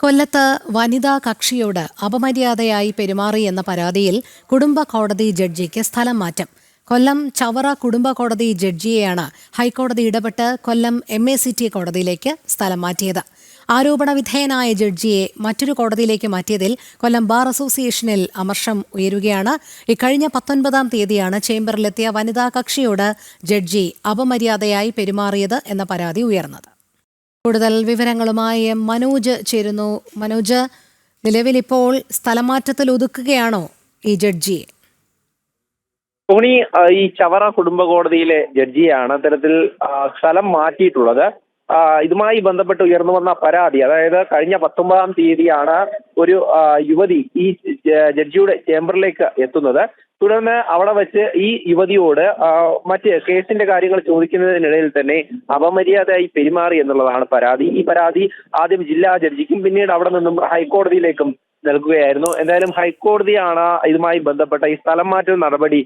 കൊല്ലത്ത് വനിതാ കക്ഷിയോട് അപമര്യാദയായി പെരുമാറി എന്ന പരാതിയിൽ കുടുംബ കോടതി ജഡ്ജിക്ക് സ്ഥലം മാറ്റം. കൊല്ലം ചവറ കുടുംബ കോടതി ജഡ്ജിയെയാണ് ഹൈക്കോടതി ഇടപെട്ട് കൊല്ലം MACT കോടതിയിലേക്ക് സ്ഥലം മാറ്റിയത്. ആരോപണ വിധേയനായ ജഡ്ജിയെ മറ്റൊരു കോടതിയിലേക്ക് മാറ്റിയതിൽ കൊല്ലം ബാർ അസോസിയേഷനിൽ അമർഷം ഉയരുകയാണ്. ഇക്കഴിഞ്ഞ 19-ാം തീയതിയാണ് ചേംബറിലെത്തിയ വനിതാ കക്ഷിയോട് ജഡ്ജി അപമര്യാദയായി പെരുമാറിയത് എന്ന പരാതി ഉയർന്നത്. കൂടുതൽ വിവരങ്ങളുമായി മനോജ് ചേരുന്നു. മനോജ്, നിലവിലിപ്പോൾ സ്ഥലമാറ്റത്തിൽ ഒതുക്കുകയാണോ ഈ ജഡ്ജിയെ? ടോണി, ഈ ചവറ കുടുംബ കോടതിയിലെ ജഡ്ജിയാണ് അത്തരത്തിൽ സ്ഥലം മാറ്റിയിട്ടുള്ളത്. ഇതുമായി ബന്ധപ്പെട്ട് ഉയർന്നു വന്ന പരാതി, അതായത് കഴിഞ്ഞ 19-ാം തീയതിയാണ് ഒരു യുവതി ഈ ജഡ്ജിയുടെ ചേംബറിലേക്ക് എത്തുന്നത്. തുടർന്ന് അവിടെ വെച്ച് ഈ യുവതിയോട് മറ്റ് കേസിന്റെ കാര്യങ്ങൾ ചോദിക്കുന്നതിനിടയിൽ തന്നെ അപമര്യാദയായി പെരുമാറി എന്നുള്ളതാണ് പരാതി. ഈ പരാതി ആദ്യം ജില്ലാ ജഡ്ജിക്കും പിന്നീട് അവിടെ നിന്നും ഹൈക്കോടതിയിലേക്കും നൽകുകയായിരുന്നു. എന്തായാലും ഹൈക്കോടതിയാണ് ഇതുമായി ബന്ധപ്പെട്ട ഈ സ്ഥലം മാറ്റൽ നടപടി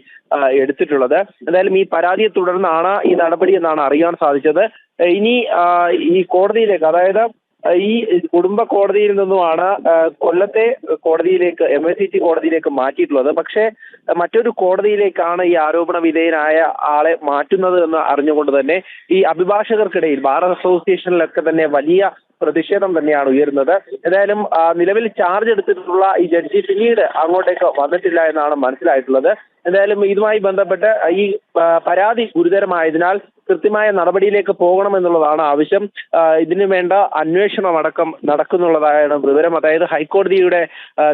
എടുത്തിട്ടുള്ളത്. എന്തായാലും ഈ പരാതിയെ തുടർന്നാണ് ഈ നടപടി എന്നാണ് അറിയാൻ സാധിച്ചത്. ഇനി ഈ കോടതിയിലേക്ക്, അതായത് ഈ കുടുംബ കോടതിയിൽ നിന്നുമാണ് കൊല്ലത്തെ കോടതിയിലേക്ക് MACT കോടതിയിലേക്ക് മാറ്റിയിട്ടുള്ളത്. പക്ഷേ മറ്റൊരു കോടതിയിലേക്കാണ് ഈ ആരോപണ വിധേയനായ ആളെ മാറ്റുന്നത് എന്ന് അറിഞ്ഞുകൊണ്ട് തന്നെ ഈ അഭിഭാഷകർക്കിടയിൽ ബാർ അസോസിയേഷനിലൊക്കെ തന്നെ വലിയ പ്രതിഷേധം തന്നെയാണ് ഉയരുന്നത്. ഏതായാലും നിലവിൽ ചാർജ് എടുത്തിട്ടുള്ള ഈ ജഡ്ജി പിന്നീട് അങ്ങോട്ടേക്ക് വന്നിട്ടില്ല എന്നാണ് മനസ്സിലായിട്ടുള്ളത്. എന്തായാലും ഇതുമായി ബന്ധപ്പെട്ട് ഈ പരാതി ഗുരുതരമായതിനാൽ കൃത്യമായ നടപടിയിലേക്ക് പോകണമെന്നുള്ളതാണ് ആവശ്യം. ഇതിനു വേണ്ട അന്വേഷണം അടക്കം നടക്കുന്നുള്ളതാണ് വിവരം. അതായത് ഹൈക്കോടതിയുടെ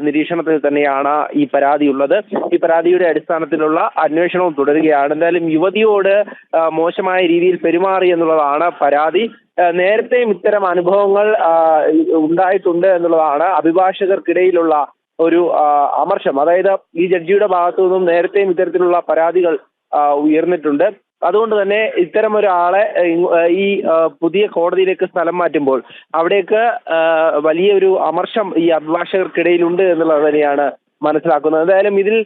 നിരീക്ഷണത്തിൽ തന്നെയാണ് ഈ പരാതി ഉള്ളത്. ഈ പരാതിയുടെ അടിസ്ഥാനത്തിലുള്ള അന്വേഷണവും തുടരുകയാണ്. എന്തായാലും യുവതിയോട് മോശമായ രീതിയിൽ പെരുമാറി എന്നുള്ളതാണ് പരാതി. നേരത്തെയും ഇത്തരം അനുഭവങ്ങൾ ഉണ്ടായിട്ടുണ്ട് എന്നുള്ളതാണ് അഭിഭാഷകർക്കിടയിലുള്ള ഒരു അമർഷം. അതായത് ഈ ജഡ്ജിയുടെ ഭാഗത്തു നിന്നും നേരത്തെയും ഇത്തരത്തിലുള്ള പരാതികൾ ഉയർന്നിട്ടുണ്ട്. അതുകൊണ്ട് തന്നെ ഇത്തരം ഒരാളെ ഈ പുതിയ കോടതിയിലേക്ക് സ്ഥലം മാറ്റുമ്പോൾ അവിടേക്ക് വലിയൊരു അമർഷം ഈ അഭിഭാഷകർക്കിടയിലുണ്ട് എന്നുള്ളത് തന്നെയാണ് മനസ്സിലാക്കുന്നത്. എന്തായാലും ഇതിൽ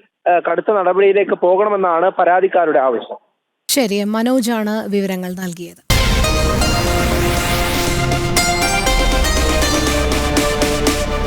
കടുത്ത നടപടിയിലേക്ക് പോകണമെന്നാണ് പരാതിക്കാരുടെ ആവശ്യം. ശരി, മനോജാണ് വിവരങ്ങൾ നൽകിയത്.